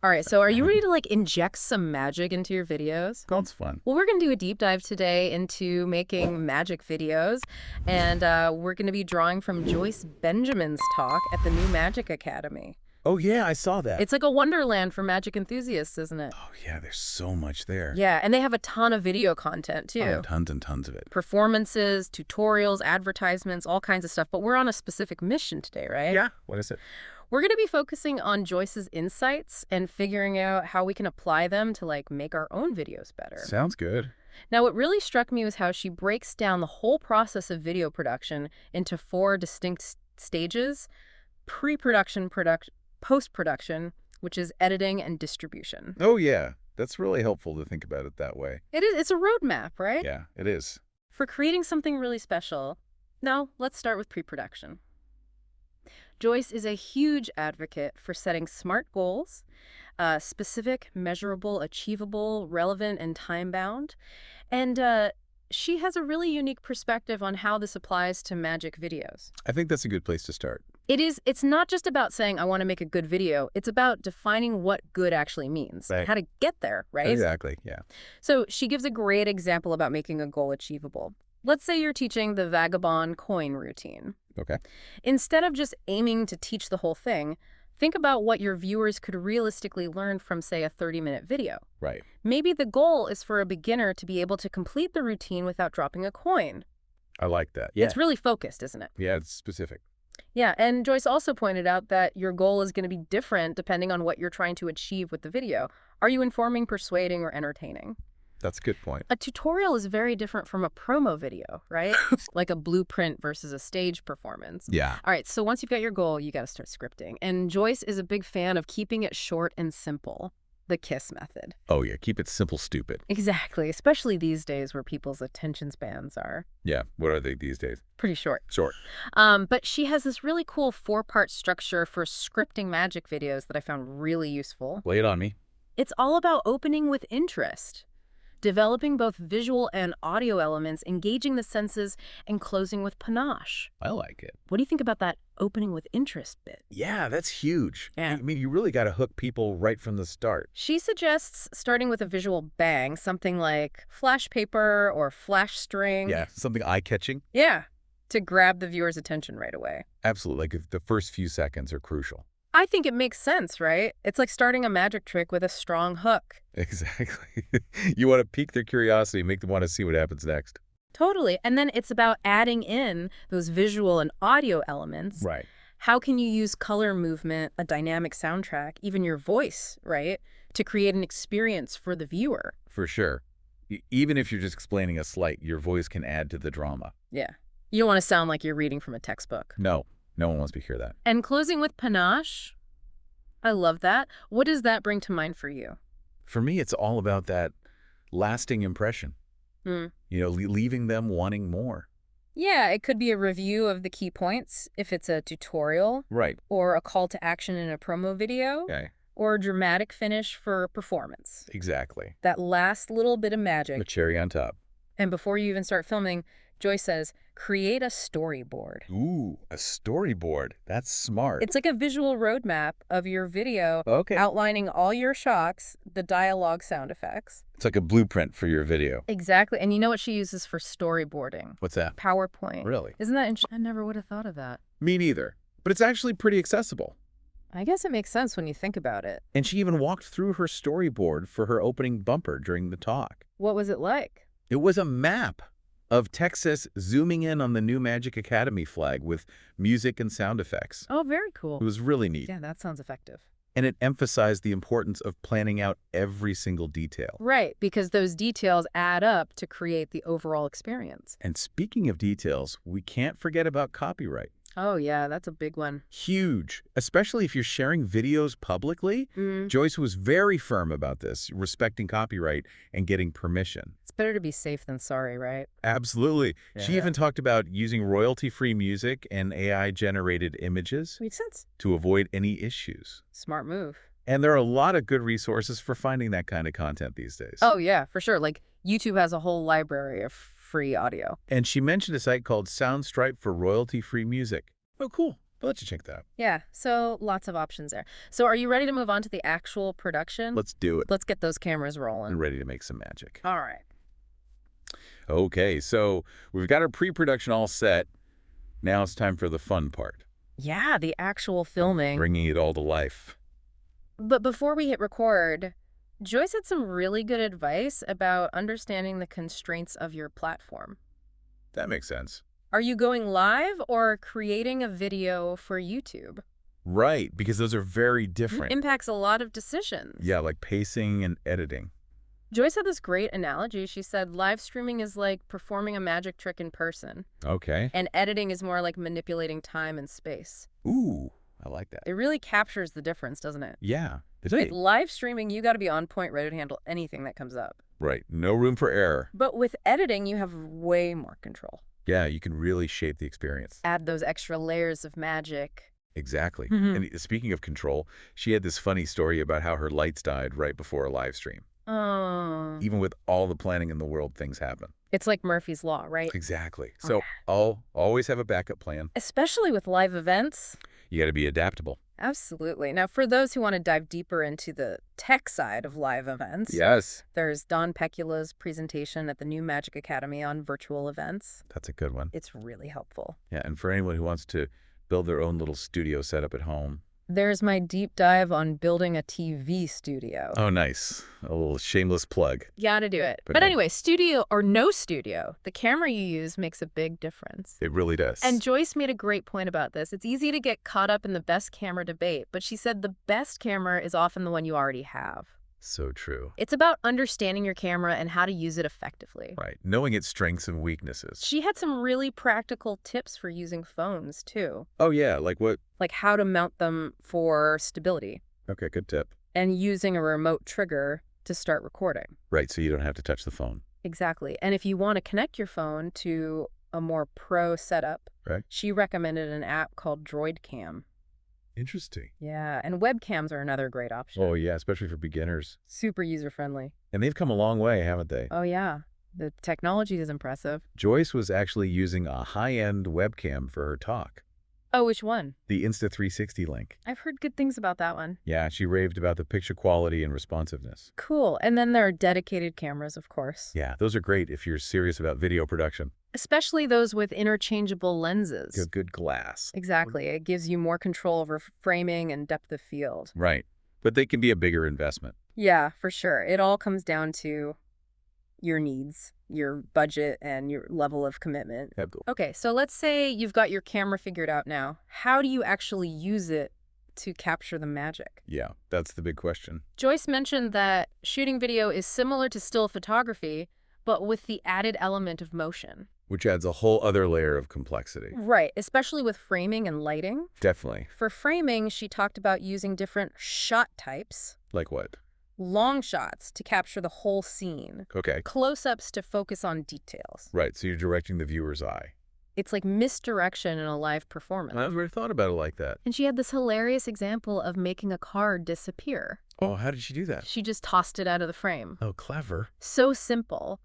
All right, so are you ready to inject some magic into your videos? Sounds fun. Well, we're going to do a deep dive today into making magic videos, and we're going to be drawing from Joyce Benjamin's talk at the New Magic Academy. Oh, yeah, I saw that. It's like a wonderland for magic enthusiasts, isn't it? Oh, yeah, there's so much there. Yeah, and they have a ton of video content, too. Oh, tons and tons of it. Performances, tutorials, advertisements, all kinds of stuff. But we're on a specific mission today, right? Yeah, what is it? We're going to be focusing on Joyce's insights and figuring out how we can apply them to make our own videos better. Sounds good. Now, what really struck me was how she breaks down the whole process of video production into 4 distinct stages: pre-production, post-production, which is editing and distribution. Oh, yeah, that's really helpful to think about it that way. It is. It's a roadmap, right? Yeah, it is. For creating something really special. Now, let's start with pre-production. Joyce is a huge advocate for setting smart goals, specific, measurable, achievable, relevant, and time-bound. And she has a really unique perspective on how this applies to magic videos. I think that's a good place to start. It's not just about saying, I want to make a good video. It's about defining what good actually means, Right. how to get there, right? Exactly, yeah. So she gives a great example about making a goal achievable. Let's say you're teaching the vagabond coin routine. Okay. Instead of just aiming to teach the whole thing, think about what your viewers could realistically learn from, say, a 30-minute video. Right. Maybe the goal is for a beginner to be able to complete the routine without dropping a coin. I like that. Yeah. It's really focused, isn't it? Yeah, it's specific. Yeah, and Joyce also pointed out that your goal is going to be different depending on what you're trying to achieve with the video. Are you informing, persuading, or entertaining? That's a good point. A tutorial is very different from a promo video, right? Like a blueprint versus a stage performance. Yeah. All right, so once you've got your goal, you got to start scripting. And Joyce is a big fan of keeping it short and simple, the KISS method. Oh, yeah, keep it simple, stupid. Exactly, especially these days where people's attention spans are Yeah, what are they these days? pretty short. Short. But she has this really cool 4-part structure for scripting magic videos that I found really useful. Lay it on me. It's all about opening with interest, developing both visual and audio elements, engaging the senses, and closing with panache. I like it. What do you think about that opening with interest bit? Yeah, that's huge. Yeah. I mean, you really got to hook people right from the start. She suggests starting with a visual bang, something like flash paper or flash string. Yeah, something eye-catching. Yeah, to grab the viewer's attention right away. Absolutely. Like if the first few seconds are crucial. I think it makes sense, right? It's like starting a magic trick with a strong hook. Exactly. You want to pique their curiosity, make them want to see what happens next. Totally. And then it's about adding in those visual and audio elements. Right. How can you use color movement, a dynamic soundtrack, even your voice, right, to create an experience for the viewer? For sure. Even if you're just explaining a slight, your voice can add to the drama. Yeah. You don't want to sound like you're reading from a textbook. No one wants to hear that. And closing with panache, I love that. What does that bring to mind for you? For me, it's all about that lasting impression. Hmm. You know, leaving them wanting more. Yeah, it could be a review of the key points if it's a tutorial, Right. or a call to action in a promo video, Okay. or a dramatic finish for performance. Exactly. That last little bit of magic. The cherry on top. And before you even start filming, Joyce says, create a storyboard. Ooh, a storyboard. That's smart. It's like a visual roadmap of your video, Okay. outlining all your shocks, the dialogue, sound effects. It's like a blueprint for your video. Exactly. And you know what she uses for storyboarding? What's that? PowerPoint. Really? Isn't that interesting? I never would have thought of that. Me neither. But it's actually pretty accessible. I guess it makes sense when you think about it. And she even walked through her storyboard for her opening bumper during the talk. What was it like? It was a map of Texas zooming in on the New Magic Academy flag with music and sound effects. Oh, very It cool. was really neat. Yeah, that sounds effective. And it emphasized the importance of planning out every single detail. Right, because those details add up to create the overall experience. And speaking of details, we can't forget about copyright. Oh, yeah, that's a big one. Huge, especially if you're sharing videos publicly. Joyce was very firm about this, respecting copyright and getting permission. It's better to be safe than sorry, right? Absolutely. She Yeah. even talked about using royalty-free music and AI-generated images Makes sense. to avoid any issues. Smart move. And there are a lot of good resources for finding that kind of content these days. Oh, yeah, for sure. Like, YouTube has a whole library of free audio. And she mentioned a site called Soundstripe for royalty-free music. Oh, cool. I'll let you check that out. Yeah, so lots of options there. So are you ready to move on to the actual production? Let's do it. Let's get those cameras rolling. I'm ready to make some magic. All right. Okay, so we've got our pre-production all set. Now it's time for the fun part. Yeah, the actual filming. Bringing it all to life. But before we hit record, Joyce had some really good advice about understanding the constraints of your platform. That makes sense. Are you going live or creating a video for YouTube? Right, because those are very different. Impacts a lot of decisions. Yeah, like pacing and editing. Joyce had this great analogy. She said live streaming is like performing a magic trick in person, Okay. and editing is more like manipulating time and space. Ooh, I like that. It really captures the difference, doesn't it? Yeah. With live streaming, you got to be on point, ready to handle anything that comes up. Right, no room for error. But with editing, you have way more control. Yeah, you can really shape the experience. Add those extra layers of magic. Exactly. Mhm. And speaking of control, she had this funny story about how her lights died right before a live stream. Oh. Even with all the planning in the world, things happen. It's like Murphy's Law, right? Exactly. So Okay. I'll always have a backup plan. Especially with live events. You got to be adaptable. Absolutely. Now, for those who want to dive deeper into the tech side of live events, Yes. there's Don Pecula's presentation at the New Magic Academy on virtual events. That's a good one. It's really helpful. Yeah, and for anyone who wants to build their own little studio setup at home. There's my deep dive on building a TV studio. Oh, nice. A little shameless plug. Gotta do it. But But no. anyway, studio or no studio, the camera you use makes a big difference. It really does. And Joyce made a great point about this. It's easy to get caught up in the best camera debate, but she said the best camera is often the one you already have. So true. It's about understanding your camera and how to use it effectively. Right. Knowing its strengths and weaknesses. She had some really practical tips for using phones, too. Oh, yeah. Like what? Like how to mount them for stability Okay, good tip. and using a remote trigger to start recording. Right, so you don't have to touch the phone. Exactly. And if you want to connect your phone to a more pro setup, Right. she recommended an app called DroidCam. Interesting. Yeah, and webcams are another great option. Oh, yeah, especially for beginners. Super user-friendly. And they've come a long way, haven't they? Oh, yeah. The technology is impressive. Joyce was actually using a high-end webcam for her talk. Oh, which one? The Insta360 link. I've heard good things about that one. Yeah, she raved about the picture quality and responsiveness. Cool. And then there are dedicated cameras, of course. Yeah, those are great if you're serious about video production. Especially those with interchangeable lenses. Good glass. Exactly. It gives you more control over framing and depth of field. Right. But they can be a bigger investment. Yeah, for sure. It all comes down to your needs, your budget, and your level of commitment. Okay, so let's say you've got your camera figured out now. How do you actually use it to capture the magic? Yeah, that's the big question. Joyce mentioned that shooting video is similar to still photography, but with the added element of motion. Which adds a whole other layer of complexity. Right, especially with framing and lighting. Definitely. For framing, she talked about using different shot types. Like what? Long shots to capture the whole scene. Okay. Close-ups to focus on details. Right, so you're directing the viewer's eye. It's like misdirection in a live performance. I never thought about it like that. And she had this hilarious example of making a card disappear. Oh, how did she do that? She just tossed it out of the frame. Oh, clever. So simple,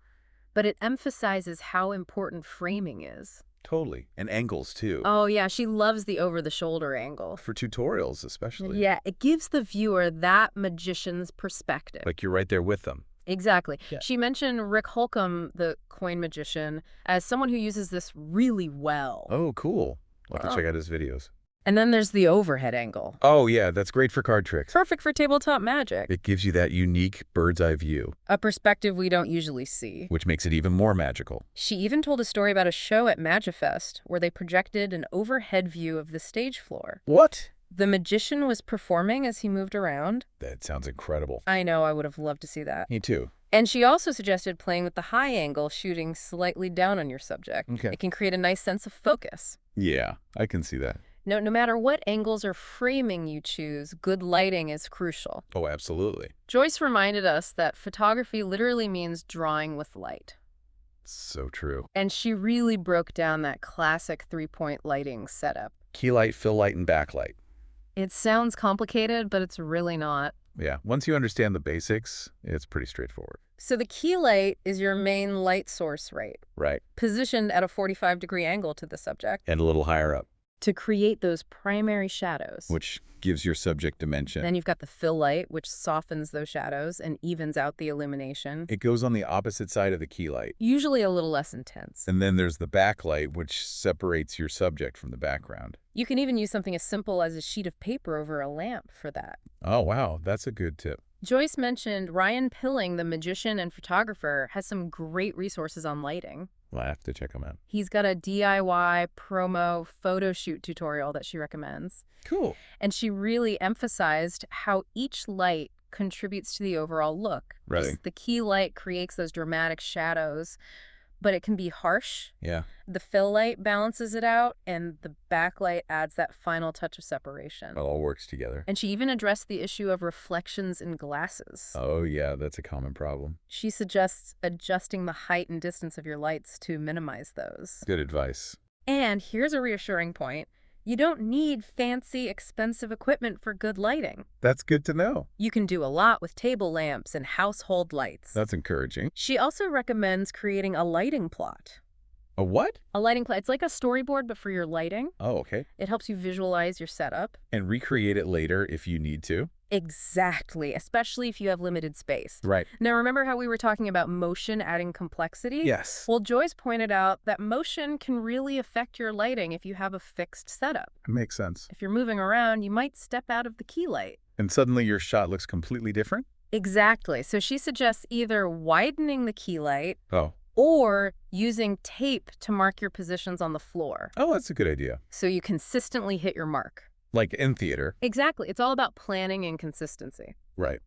but it emphasizes how important framing is. Totally. And angles, too. Oh, yeah, she loves the over-the-shoulder angle. For tutorials, especially. Yeah, it gives the viewer that magician's perspective. Like you're right there with them. Exactly. Yeah. She mentioned Rick Holcomb, the coin magician, as someone who uses this really well. Oh, cool. I'll have to Oh. check out his videos. And then there's the overhead angle. Oh, yeah, that's great for card tricks. Perfect for tabletop magic. It gives you that unique bird's eye view, A perspective we don't usually see. which makes it even more magical. She even told a story about a show at Magifest where they projected an overhead view of the stage floor. What? The magician was performing as he moved around. That sounds incredible. I know, I would have loved to see that. Me too. And she also suggested playing with the high angle, shooting slightly down on your subject. Okay. It can create a nice sense of focus. Yeah, I can see that. No matter what angles or framing you choose, good lighting is crucial. Oh, absolutely. Joyce reminded us that photography literally means drawing with light. So true. And she really broke down that classic three-point lighting setup. Key light, fill light, and backlight. It sounds complicated, but it's really not. Yeah, once you understand the basics, it's pretty straightforward. So the key light is your main light source, right? Right. Positioned at a 45-degree angle to the subject. And a little higher up. to create those primary shadows. Which gives your subject dimension. Then you've got the fill light, which softens those shadows and evens out the illumination. It goes on the opposite side of the key light. Usually a little less intense. And then there's the backlight, which separates your subject from the background. You can even use something as simple as a sheet of paper over a lamp for that. Oh, wow. That's a good tip. Joyce mentioned Ryan Pilling, the magician and photographer, has some great resources on lighting. Well, I have to check them out. He's got a DIY promo photo shoot tutorial that she recommends. Cool. And she really emphasized how each light contributes to the overall look. Right. Just the key light creates those dramatic shadows, but it can be harsh. Yeah. The fill light balances it out, and the backlight adds that final touch of separation. It all works together. And she even addressed the issue of reflections in glasses. Oh, yeah. That's a common problem. She suggests adjusting the height and distance of your lights to minimize those. Good advice. And here's a reassuring point. You don't need fancy, expensive equipment for good lighting. That's good to know. You can do a lot with table lamps and household lights. That's encouraging. She also recommends creating a lighting plot. A what? A lighting plot. It's like a storyboard, but for your lighting. Oh, okay. It helps you visualize your setup. And recreate it later if you need to. Exactly, especially if you have limited space. Right. Now, remember how we were talking about motion adding complexity? Yes. Well, Joyce pointed out that motion can really affect your lighting if you have a fixed setup. It makes sense. If you're moving around, you might step out of the key light. And suddenly your shot looks completely different? Exactly. So she suggests either widening the key light Oh. or using tape to mark your positions on the floor Oh, that's a good idea. so you consistently hit your mark. Like in theater. Exactly. It's all about planning and consistency. Right.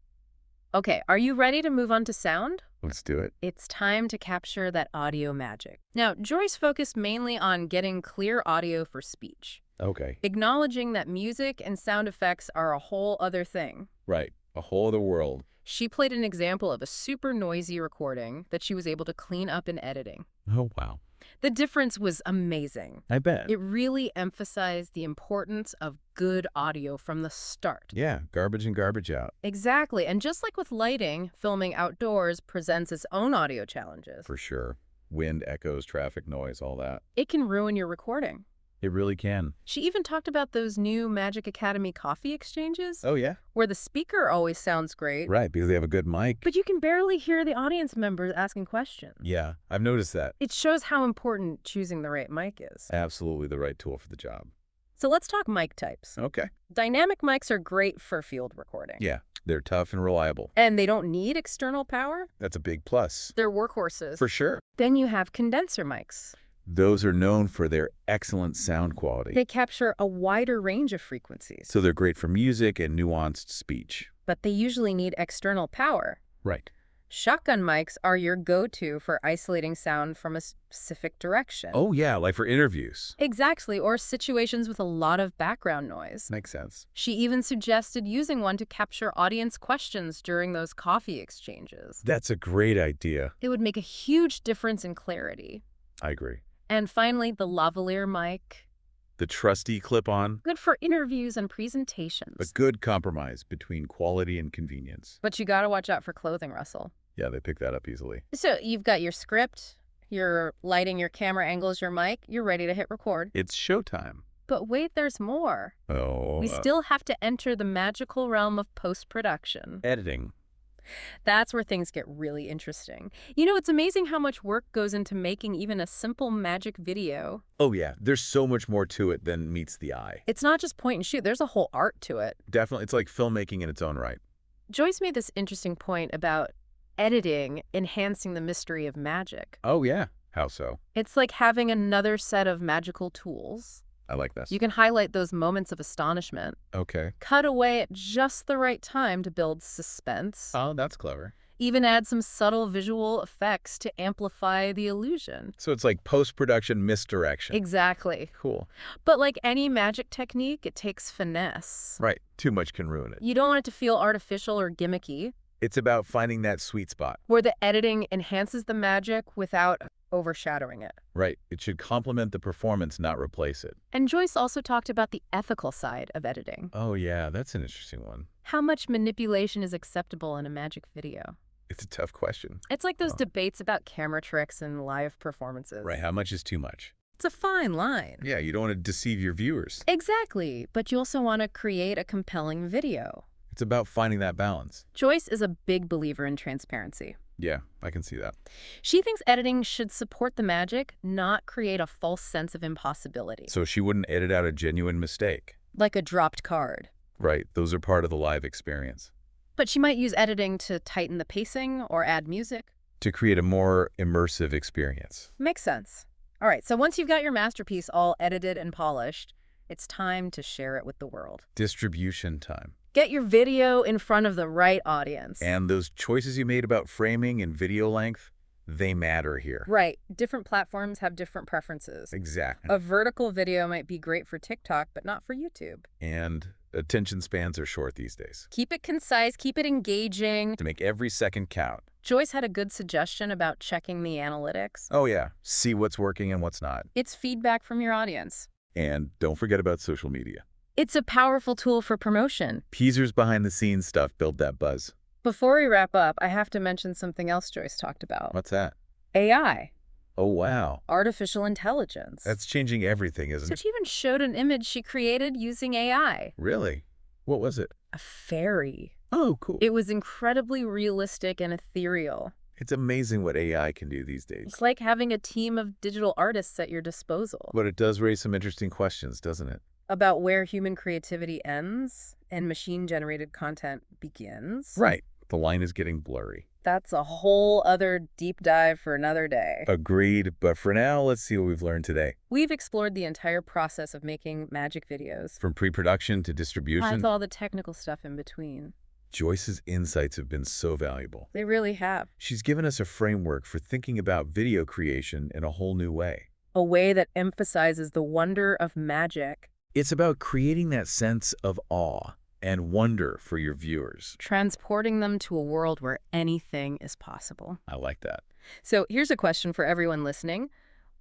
Okay, are you ready to move on to sound? Let's do it. It's time to capture that audio magic. Now, Joyce focused mainly on getting clear audio for speech, Okay. acknowledging that music and sound effects are a whole other thing. Right. A whole other world. She played an example of a super noisy recording that she was able to clean up in editing. Oh, wow. The difference was amazing. I bet. It really emphasized the importance of good audio from the start. Yeah, garbage in, garbage out. Exactly. And just like with lighting, filming outdoors presents its own audio challenges. For sure. Wind, echoes, traffic noise, all that. It can ruin your recording. It really can. She even talked about those new Magic Academy coffee exchanges, Oh, yeah? where the speaker always sounds great, Right, because they have a good mic. but you can barely hear the audience members asking questions. Yeah, I've noticed that. It shows how important choosing the right mic is. Absolutely the right tool for the job. So let's talk mic types. Okay. Dynamic mics are great for field recording. Yeah, they're tough and reliable. And they don't need external power. That's a big plus. They're workhorses. For sure. Then you have condenser mics. Those are known for their excellent sound quality. They capture a wider range of frequencies, So they're great for music and nuanced speech. but they usually need external power. Right. Shotgun mics are your go-to for isolating sound from a specific direction. Oh, yeah, like for interviews. Exactly, or situations with a lot of background noise. Makes sense. She even suggested using one to capture audience questions during those coffee exchanges. That's a great idea. It would make a huge difference in clarity. I agree. And finally, the lavalier mic. The trusty clip-on, Good for interviews and presentations. a good compromise between quality and convenience. But you gotta watch out for clothing rustle. Yeah, they pick that up easily. So you've got your script, your lighting, your camera angles, your mic, you're ready to hit record. It's showtime. But wait, there's more. Oh, We still have to enter the magical realm of post-production. editing. That's where things get really interesting. You know, it's amazing how much work goes into making even a simple magic video. Oh, yeah, there's so much more to it than meets the eye. It's not just point and shoot, there's a whole art to it. Definitely, it's like filmmaking in its own right. Joyce made this interesting point about editing enhancing the mystery of magic. Oh, yeah. How so? It's like having another set of magical tools. I like this. You can highlight those moments of astonishment, Okay. cut away at just the right time to build suspense, Oh, that's clever. even add some subtle visual effects to amplify the illusion. So it's like post-production misdirection. Exactly. Cool. But like any magic technique, it takes finesse. Right. Too much can ruin it. You don't want it to feel artificial or gimmicky, It's about finding that sweet spot. where the editing enhances the magic without overshadowing it. Right. It should complement the performance, not replace it. And Joyce also talked about the ethical side of editing. Oh, yeah. That's an interesting one. How much manipulation is acceptable in a magic video? It's a tough question. It's like those Oh. debates about camera tricks and live performances. Right. How much is too much? It's a fine line. Yeah, you don't want to deceive your viewers. Exactly, but you also want to create a compelling video. It's about finding that balance. Joyce is a big believer in transparency. Yeah, I can see that. She thinks editing should support the magic, not create a false sense of impossibility. So she wouldn't edit out a genuine mistake. Like a dropped card. Right, those are part of the live experience. But she might use editing to tighten the pacing or add music. To create a more immersive experience. Makes sense. All right, so once you've got your masterpiece all edited and polished, it's time to share it with the world. Distribution time. Get your video in front of the right audience. And those choices you made about framing and video length, they matter here. Right. Different platforms have different preferences. Exactly. A vertical video might be great for TikTok, but not for YouTube. And attention spans are short these days. Keep it concise, keep it engaging. To make every second count. Joyce had a good suggestion about checking the analytics. Oh yeah, see what's working and what's not. It's feedback from your audience. And don't forget about social media. It's a powerful tool for promotion. Teasers behind the scenes stuff build that buzz. Before we wrap up, I have to mention something else Joyce talked about. What's that? AI. Oh wow. Artificial intelligence. That's changing everything, isn't So it? she even showed an image she created using AI. Really? What was it? A fairy. Oh, cool. It was incredibly realistic and ethereal. It's amazing what AI can do these days. It's like having a team of digital artists at your disposal. But it does raise some interesting questions, doesn't it? About where human creativity ends and machine-generated content begins. Right. The line is getting blurry. That's a whole other deep dive for another day. Agreed. But for now, let's see what we've learned today. We've explored the entire process of making magic videos. From pre-production to distribution, With all the technical stuff in between. Joyce's insights have been so valuable. They really have. She's given us a framework for thinking about video creation in a whole new way. A way that emphasizes the wonder of magic. It's about creating that sense of awe and wonder for your viewers. Transporting them to a world where anything is possible. I like that. So here's a question for everyone listening.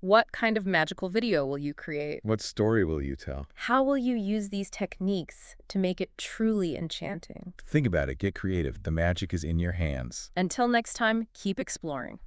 What kind of magical video will you create? What story will you tell? How will you use these techniques to make it truly enchanting? Think about it. Get creative. The magic is in your hands. Until next time, keep exploring.